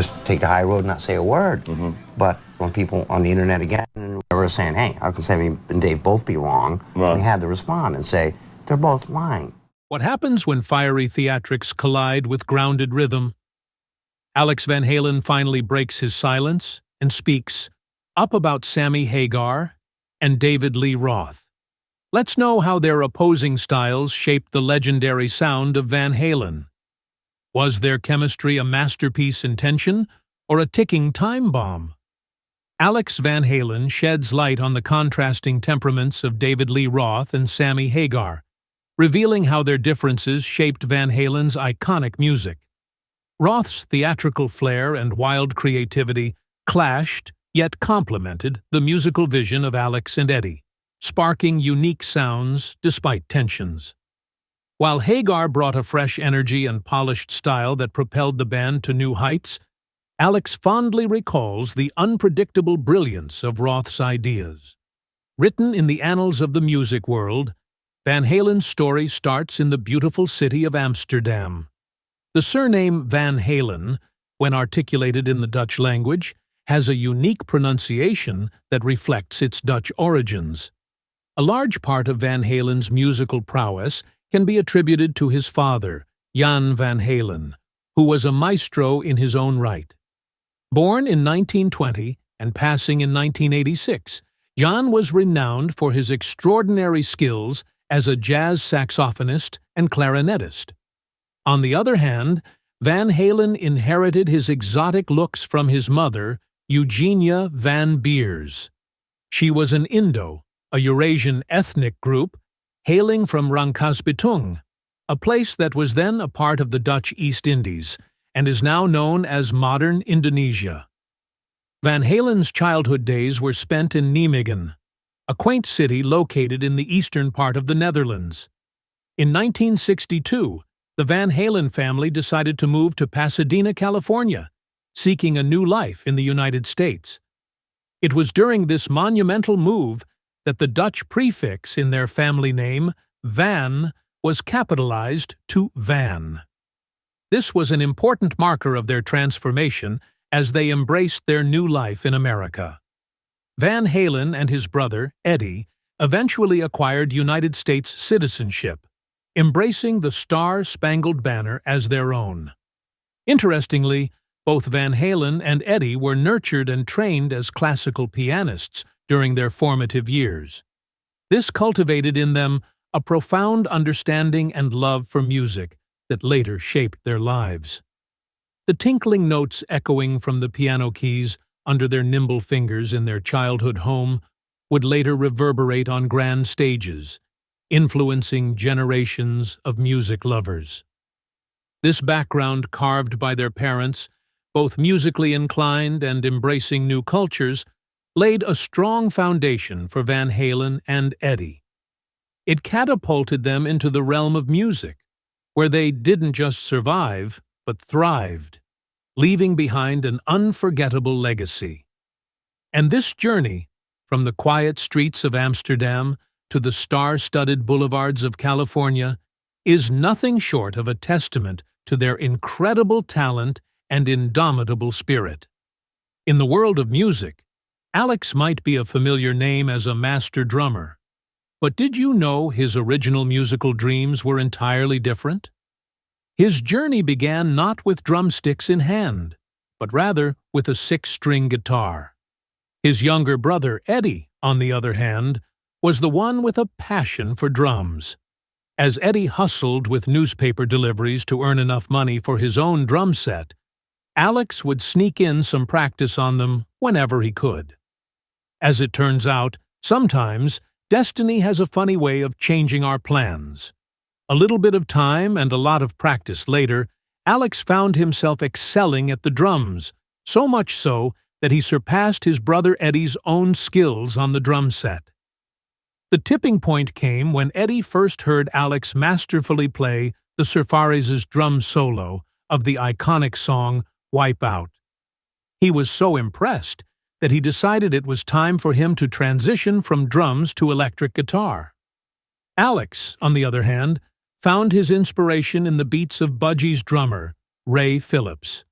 just take the high road and not say a word. But when people on the internet again were saying, hey, how can Sammy and Dave both be wrong? Right. We had to respond and say, they're both lying. What happens when fiery theatrics collide with grounded rhythm? Alex Van Halen finally breaks his silence and speaks up about Sammy Hagar and David Lee Roth. Let's know how their opposing styles shaped the legendary sound of Van Halen. Was their chemistry a masterpiece in tension or a ticking time bomb? Alex Van Halen sheds light on the contrasting temperaments of David Lee Roth and Sammy Hagar, revealing how their differences shaped Van Halen's iconic music. Roth's theatrical flair and wild creativity clashed, yet complemented, the musical vision of Alex and Eddie, sparking unique sounds despite tensions. While Hagar brought a fresh energy and polished style that propelled the band to new heights, Alex fondly recalls the unpredictable brilliance of Roth's ideas. Written in the annals of the music world, Van Halen's story starts in the beautiful city of Amsterdam. The surname Van Halen, when articulated in the Dutch language, has a unique pronunciation that reflects its Dutch origins. A large part of Van Halen's musical prowess can be attributed to his father, Jan Van Halen, who was a maestro in his own right. Born in 1920 and passing in 1986, Jan was renowned for his extraordinary skills as a jazz saxophonist and clarinetist. On the other hand, Van Halen inherited his exotic looks from his mother, Eugenia Van Beers. She was an Indo, a Eurasian ethnic group, hailing from Rangkasbitung, a place that was then a part of the Dutch East Indies and is now known as modern Indonesia. Van Halen's childhood days were spent in Nijmegen, a quaint city located in the eastern part of the Netherlands. In 1962, the Van Halen family decided to move to Pasadena, California, seeking a new life in the United States. It was during this monumental move that the Dutch prefix in their family name, Van, was capitalized to Van. This was an important marker of their transformation as they embraced their new life in America. Van Halen and his brother, Eddie, eventually acquired United States citizenship, embracing the Star-Spangled Banner as their own. Interestingly, both Van Halen and Eddie were nurtured and trained as classical pianists during their formative years. This cultivated in them a profound understanding and love for music that later shaped their lives. The tinkling notes echoing from the piano keys under their nimble fingers in their childhood home would later reverberate on grand stages, influencing generations of music lovers. This background carved by their parents, both musically inclined and embracing new cultures, laid a strong foundation for Van Halen and Eddie. It catapulted them into the realm of music, where they didn't just survive, but thrived, leaving behind an unforgettable legacy. And this journey, from the quiet streets of Amsterdam to the star-studded boulevards of California, is nothing short of a testament to their incredible talent and indomitable spirit. In the world of music, Alex might be a familiar name as a master drummer, but did you know his original musical dreams were entirely different? His journey began not with drumsticks in hand, but rather with a 6-string guitar. His younger brother, Eddie, on the other hand, was the one with a passion for drums. As Eddie hustled with newspaper deliveries to earn enough money for his own drum set, Alex would sneak in some practice on them whenever he could. As it turns out, sometimes destiny has a funny way of changing our plans. A little bit of time and a lot of practice later, Alex found himself excelling at the drums, so much so that he surpassed his brother Eddie's own skills on the drum set. The tipping point came when Eddie first heard Alex masterfully play the Surfaris's drum solo of the iconic song Wipe Out. He was so impressed that he decided it was time for him to transition from drums to electric guitar. Alex, on the other hand, found his inspiration in the beats of Budgie's drummer, Ray Phillips.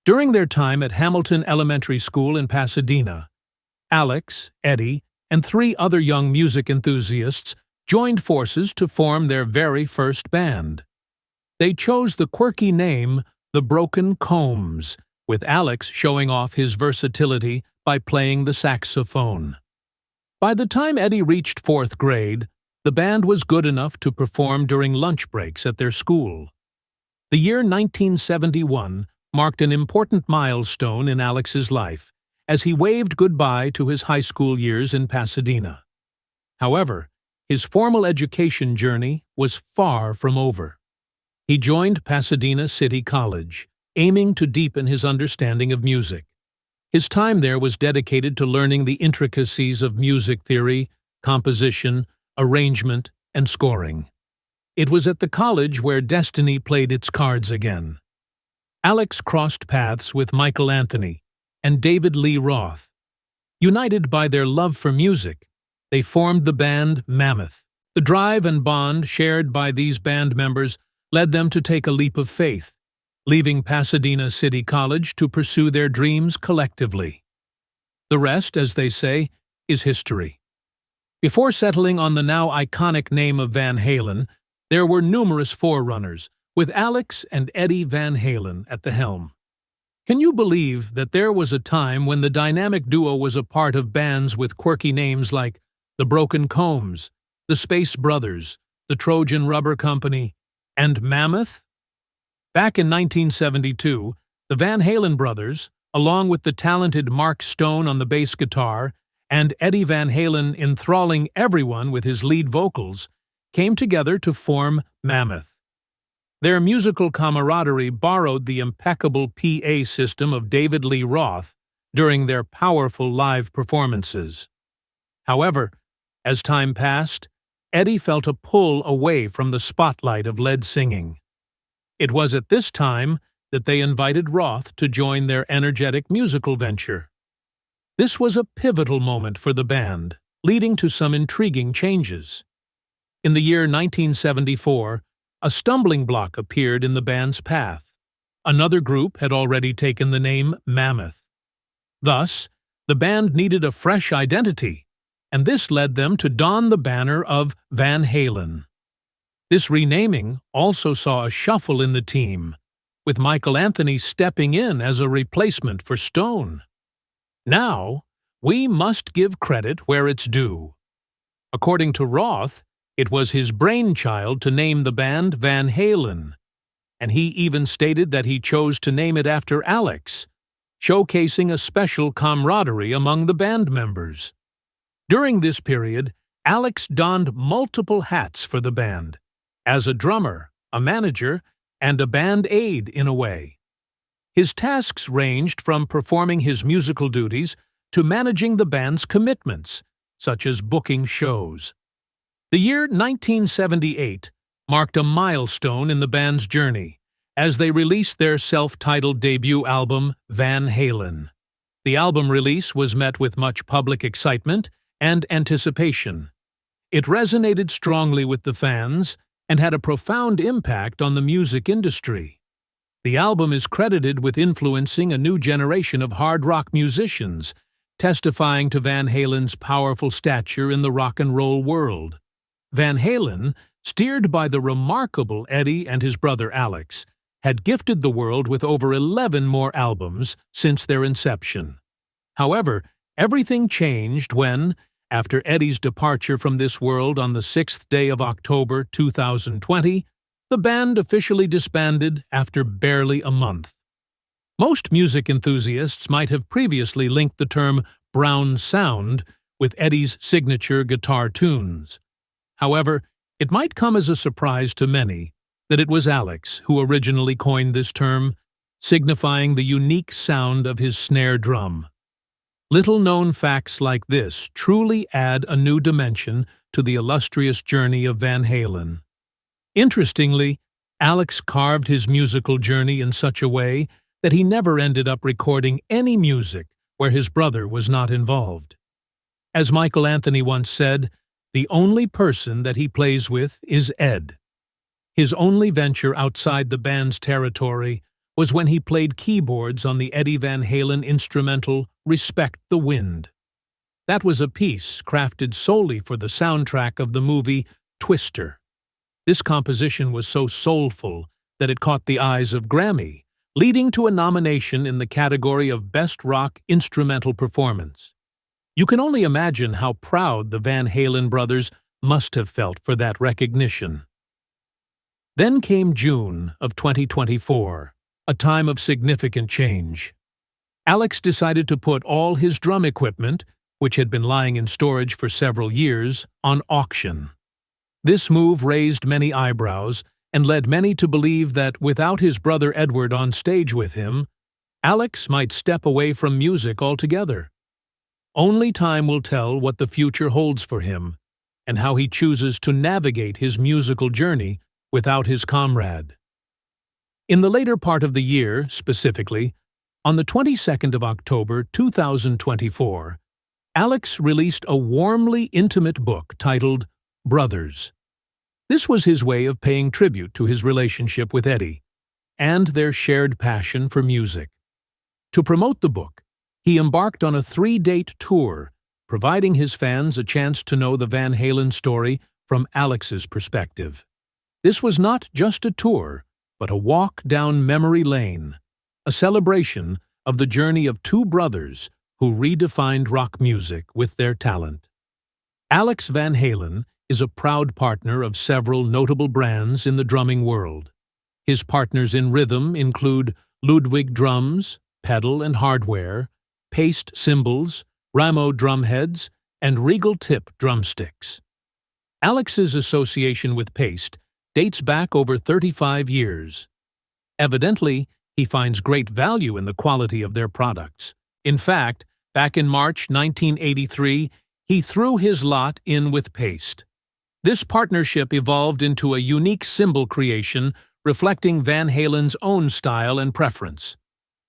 During their time at Hamilton Elementary School in Pasadena, Alex, Eddie, and 3 other young music enthusiasts joined forces to form their very first band. They chose the quirky name The Broken Combs, with Alex showing off his versatility by playing the saxophone. By the time Eddie reached 4th grade, the band was good enough to perform during lunch breaks at their school. The year 1971 marked an important milestone in Alex's life, as he waved goodbye to his high school years in Pasadena. However, his formal education journey was far from over. He joined Pasadena City College, aiming to deepen his understanding of music. His time there was dedicated to learning the intricacies of music theory, composition, arrangement, and scoring. It was at the college where destiny played its cards again. Alex crossed paths with Michael Anthony and David Lee Roth. United by their love for music, they formed the band Mammoth. The drive and bond shared by these band members led them to take a leap of faith, leaving Pasadena City College to pursue their dreams collectively. The rest, as they say, is history. Before settling on the now iconic name of Van Halen, there were numerous forerunners, with Alex and Eddie Van Halen at the helm. Can you believe that there was a time when the dynamic duo was a part of bands with quirky names like the Broken Combs, the Space Brothers, the Trojan Rubber Company, and Mammoth? Back in 1972, the Van Halen brothers, along with the talented Mark Stone on the bass guitar and Eddie Van Halen enthralling everyone with his lead vocals, came together to form Mammoth. Their musical camaraderie borrowed the impeccable PA system of David Lee Roth during their powerful live performances. However, as time passed, Eddie felt a pull away from the spotlight of lead singing. It was at this time that they invited Roth to join their energetic musical venture. This was a pivotal moment for the band, leading to some intriguing changes. In the year 1974, a stumbling block appeared in the band's path. Another group had already taken the name Mammoth. Thus, the band needed a fresh identity, and this led them to don the banner of Van Halen. This renaming also saw a shuffle in the team, with Michael Anthony stepping in as a replacement for Stone. Now, we must give credit where it's due. According to Roth, it was his brainchild to name the band Van Halen, and he even stated that he chose to name it after Alex, showcasing a special camaraderie among the band members. During this period, Alex donned multiple hats for the band, as a drummer, a manager, and a band aide in a way. His tasks ranged from performing his musical duties to managing the band's commitments, such as booking shows. The year 1978 marked a milestone in the band's journey, as they released their self-titled debut album, Van Halen. The album release was met with much public excitement and anticipation. It resonated strongly with the fans and had a profound impact on the music industry. The album is credited with influencing a new generation of hard rock musicians, testifying to Van Halen's powerful stature in the rock and roll world. Van Halen, steered by the remarkable Eddie and his brother Alex, had gifted the world with over 11 more albums since their inception. However, everything changed when, after Eddie's departure from this world on the 6th day of October 2020, the band officially disbanded after barely a month. Most music enthusiasts might have previously linked the term brown sound with Eddie's signature guitar tunes. However, it might come as a surprise to many that it was Alex who originally coined this term, signifying the unique sound of his snare drum. Little-known facts like this truly add a new dimension to the illustrious journey of Van Halen. Interestingly, Alex carved his musical journey in such a way that he never ended up recording any music where his brother was not involved. As Michael Anthony once said, the only person that he plays with is Ed. His only venture outside the band's territory was when he played keyboards on the Eddie Van Halen instrumental Respect the Wind. That was a piece crafted solely for the soundtrack of the movie Twister. This composition was so soulful that it caught the eyes of Grammy, leading to a nomination in the category of Best Rock Instrumental Performance. You can only imagine how proud the Van Halen brothers must have felt for that recognition. Then came June of 2024, a time of significant change. Alex decided to put all his drum equipment, which had been lying in storage for several years, on auction. This move raised many eyebrows and led many to believe that without his brother Edward on stage with him, Alex might step away from music altogether. Only time will tell what the future holds for him and how he chooses to navigate his musical journey without his comrade. In the later part of the year, specifically, on the 22nd of October 2024, Alex released a warmly intimate book titled Brothers. This was his way of paying tribute to his relationship with Eddie and their shared passion for music. To promote the book, he embarked on a 3-date tour, providing his fans a chance to know the Van Halen story from Alex's perspective. This was not just a tour, but a walk down memory lane, a celebration of the journey of two brothers who redefined rock music with their talent. Alex Van Halen is a proud partner of several notable brands in the drumming world. His partners in rhythm include Ludwig Drums, Pedal and Hardware, Paste Cymbals, Ramo Drumheads, and Regal Tip Drumsticks. Alex's association with Paste dates back over 35 years. Evidently, he finds great value in the quality of their products. In fact, back in March 1983, he threw his lot in with Paste. This partnership evolved into a unique cymbal creation reflecting Van Halen's own style and preference.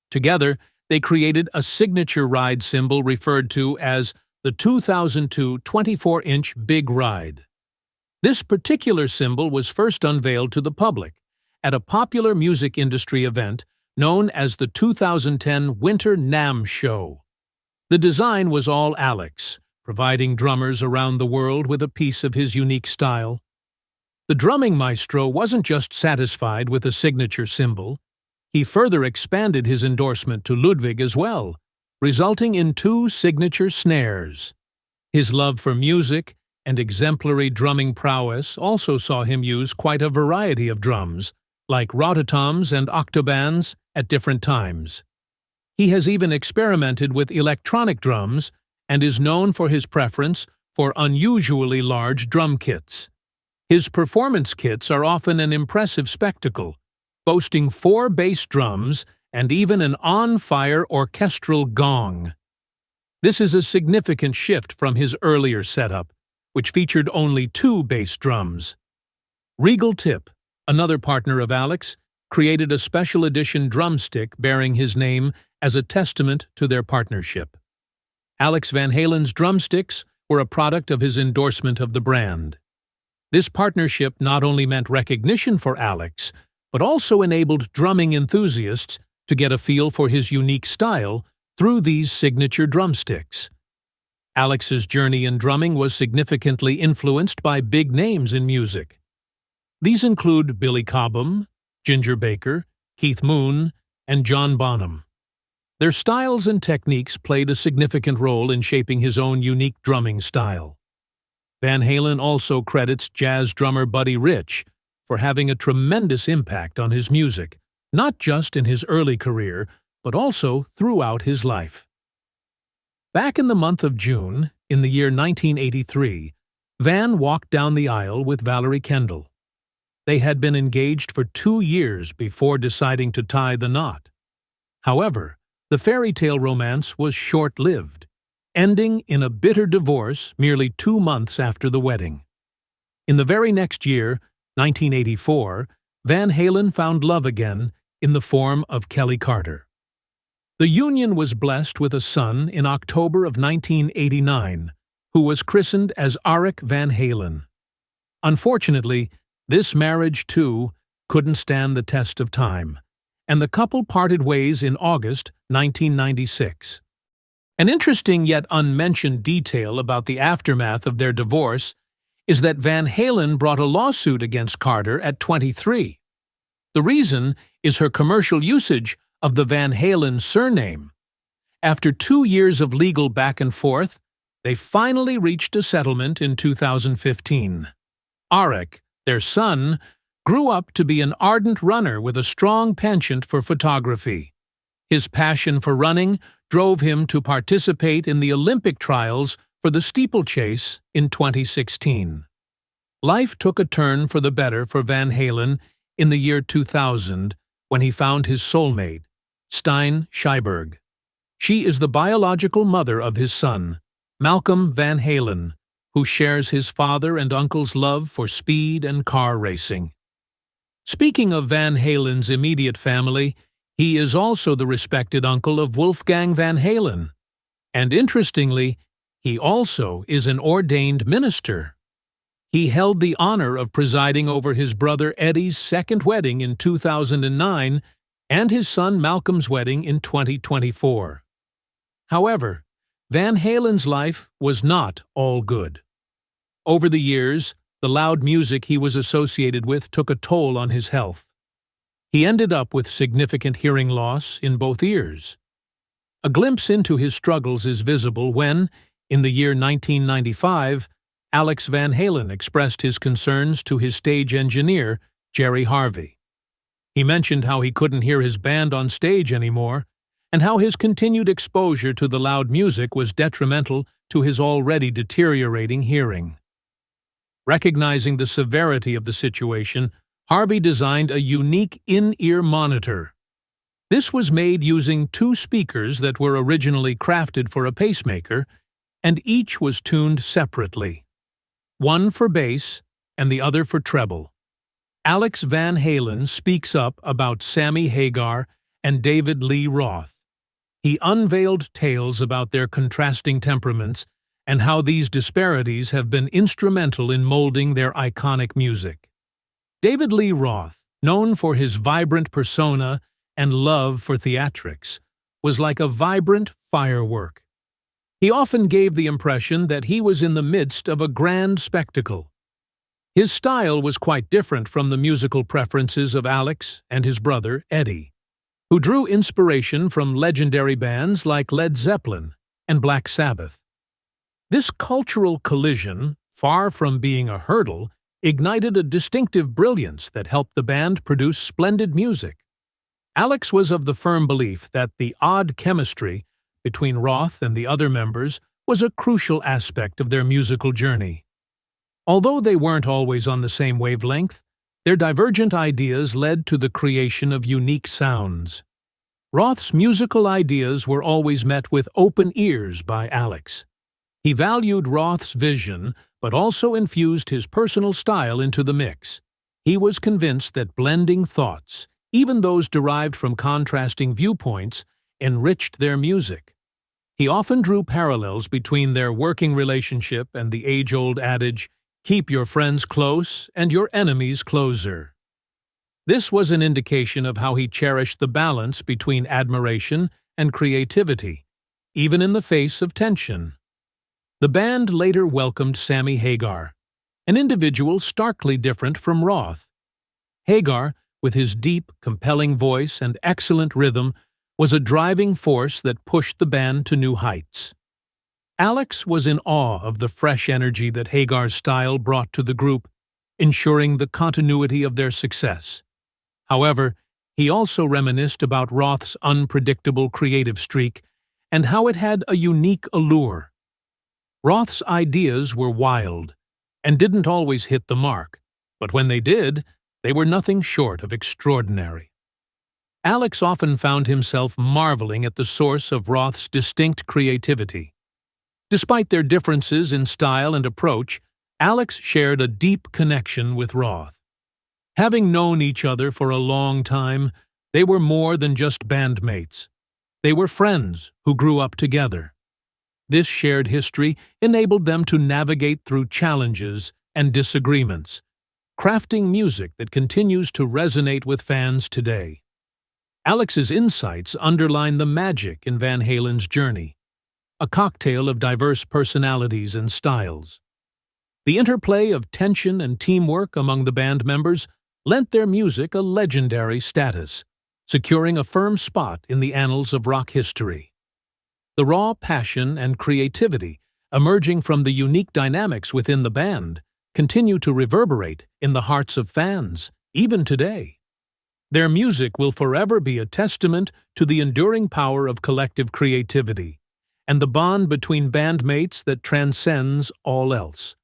Together, they created a signature ride cymbal referred to as the 2002 24-inch Big Ride. This particular cymbal was first unveiled to the public at a popular music industry event known as the 2010 Winter NAMM Show. The design was all Alex, providing drummers around the world with a piece of his unique style. The drumming maestro wasn't just satisfied with a signature cymbal. He further expanded his endorsement to Ludwig as well, resulting in 2 signature snares. His love for music and exemplary drumming prowess also saw him use quite a variety of drums, like rototoms and octobands, at different times. He has even experimented with electronic drums and is known for his preference for unusually large drum kits. His performance kits are often an impressive spectacle, boasting 4 bass drums and even an on-fire orchestral gong. This is a significant shift from his earlier setup, which featured only 2 bass drums. Regal Tip, another partner of Alex, created a special edition drumstick bearing his name as a testament to their partnership. Alex Van Halen's drumsticks were a product of his endorsement of the brand. This partnership not only meant recognition for Alex, but also enabled drumming enthusiasts to get a feel for his unique style through these signature drumsticks. Alex's journey in drumming was significantly influenced by big names in music. These include Billy Cobham, Ginger Baker, Keith Moon, and John Bonham. Their styles and techniques played a significant role in shaping his own unique drumming style. Van Halen also credits jazz drummer Buddy Rich for having a tremendous impact on his music, not just in his early career, but also throughout his life. Back in the month of June, in the year 1983, Van walked down the aisle with Valerie Kendall. They had been engaged for 2 years before deciding to tie the knot. However, the fairy tale romance was short-lived, ending in a bitter divorce merely 2 months after the wedding. In the very next year, 1984, Van Halen found love again in the form of Kelly Carter. The union was blessed with a son in October of 1989, who was christened as Arik Van Halen. Unfortunately, this marriage, too, couldn't stand the test of time, and the couple parted ways in August 1996. An interesting yet unmentioned detail about the aftermath of their divorce is that Van Halen brought a lawsuit against Carter at 23. The reason is her commercial usage of the Van Halen surname. After 2 years of legal back and forth, they finally reached a settlement in 2015. Arik, their son, grew up to be an ardent runner with a strong penchant for photography. His passion for running drove him to participate in the Olympic trials for the steeplechase in 2016. Life took a turn for the better for Van Halen in the year 2000 when he found his soulmate, Stine Scheiberg. She is the biological mother of his son, Malcolm Van Halen, who shares his father and uncle's love for speed and car racing. Speaking of Van Halen's immediate family, he is also the respected uncle of Wolfgang Van Halen. And interestingly, he also is an ordained minister. He held the honor of presiding over his brother Eddie's second wedding in 2009 and his son Malcolm's wedding in 2024. However, Van Halen's life was not all good. Over the years, the loud music he was associated with took a toll on his health. He ended up with significant hearing loss in both ears. A glimpse into his struggles is visible when, in the year 1995, Alex Van Halen expressed his concerns to his stage engineer, Jerry Harvey. He mentioned how he couldn't hear his band on stage anymore, and how his continued exposure to the loud music was detrimental to his already deteriorating hearing. Recognizing the severity of the situation, Harvey designed a unique in-ear monitor. This was made using 2 speakers that were originally crafted for a pacemaker, and each was tuned separately. One for bass and the other for treble. Alex Van Halen speaks up about Sammy Hagar and David Lee Roth. He unveiled tales about their contrasting temperaments and how these disparities have been instrumental in molding their iconic music. David Lee Roth, known for his vibrant persona and love for theatrics, was like a vibrant firework. He often gave the impression that he was in the midst of a grand spectacle. His style was quite different from the musical preferences of Alex and his brother, Eddie, who drew inspiration from legendary bands like Led Zeppelin and Black Sabbath. This cultural collision, far from being a hurdle, ignited a distinctive brilliance that helped the band produce splendid music. Alex was of the firm belief that the odd chemistry between Roth and the other members was a crucial aspect of their musical journey. Although they weren't always on the same wavelength, their divergent ideas led to the creation of unique sounds. Roth's musical ideas were always met with open ears by Alex. He valued Roth's vision, but also infused his personal style into the mix. He was convinced that blending thoughts, even those derived from contrasting viewpoints, enriched their music. He often drew parallels between their working relationship and the age-old adage, "Keep your friends close and your enemies closer." This was an indication of how he cherished the balance between admiration and creativity, even in the face of tension. The band later welcomed Sammy Hagar, an individual starkly different from Roth. Hagar, with his deep, compelling voice and excellent rhythm, was a driving force that pushed the band to new heights. Alex was in awe of the fresh energy that Hagar's style brought to the group, ensuring the continuity of their success. However, he also reminisced about Roth's unpredictable creative streak and how it had a unique allure. Roth's ideas were wild and didn't always hit the mark, but when they did, they were nothing short of extraordinary. Alex often found himself marveling at the source of Roth's distinct creativity. Despite their differences in style and approach, Alex shared a deep connection with Roth. Having known each other for a long time, they were more than just bandmates. They were friends who grew up together. This shared history enabled them to navigate through challenges and disagreements, crafting music that continues to resonate with fans today. Alex's insights underline the magic in Van Halen's journey, a cocktail of diverse personalities and styles. The interplay of tension and teamwork among the band members lent their music a legendary status, securing a firm spot in the annals of rock history. The raw passion and creativity emerging from the unique dynamics within the band continue to reverberate in the hearts of fans, even today. Their music will forever be a testament to the enduring power of collective creativity and the bond between bandmates that transcends all else.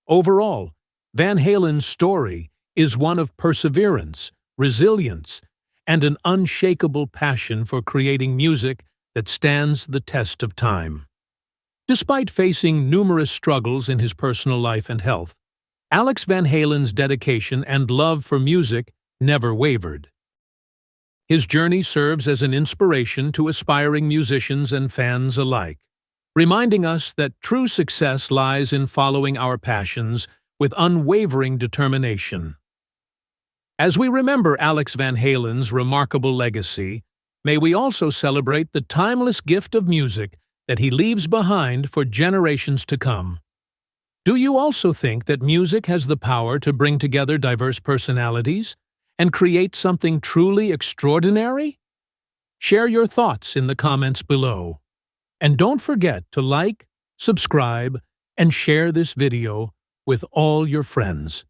Overall, Van Halen's story is one of perseverance, resilience, and an unshakable passion for creating music that stands the test of time. Despite facing numerous struggles in his personal life and health, Alex Van Halen's dedication and love for music never wavered. His journey serves as an inspiration to aspiring musicians and fans alike, reminding us that true success lies in following our passions with unwavering determination. As we remember Alex Van Halen's remarkable legacy, may we also celebrate the timeless gift of music that he leaves behind for generations to come. Do you also think that music has the power to bring together diverse personalities and create something truly extraordinary? Share your thoughts in the comments below. And don't forget to like, subscribe, and share this video with all your friends.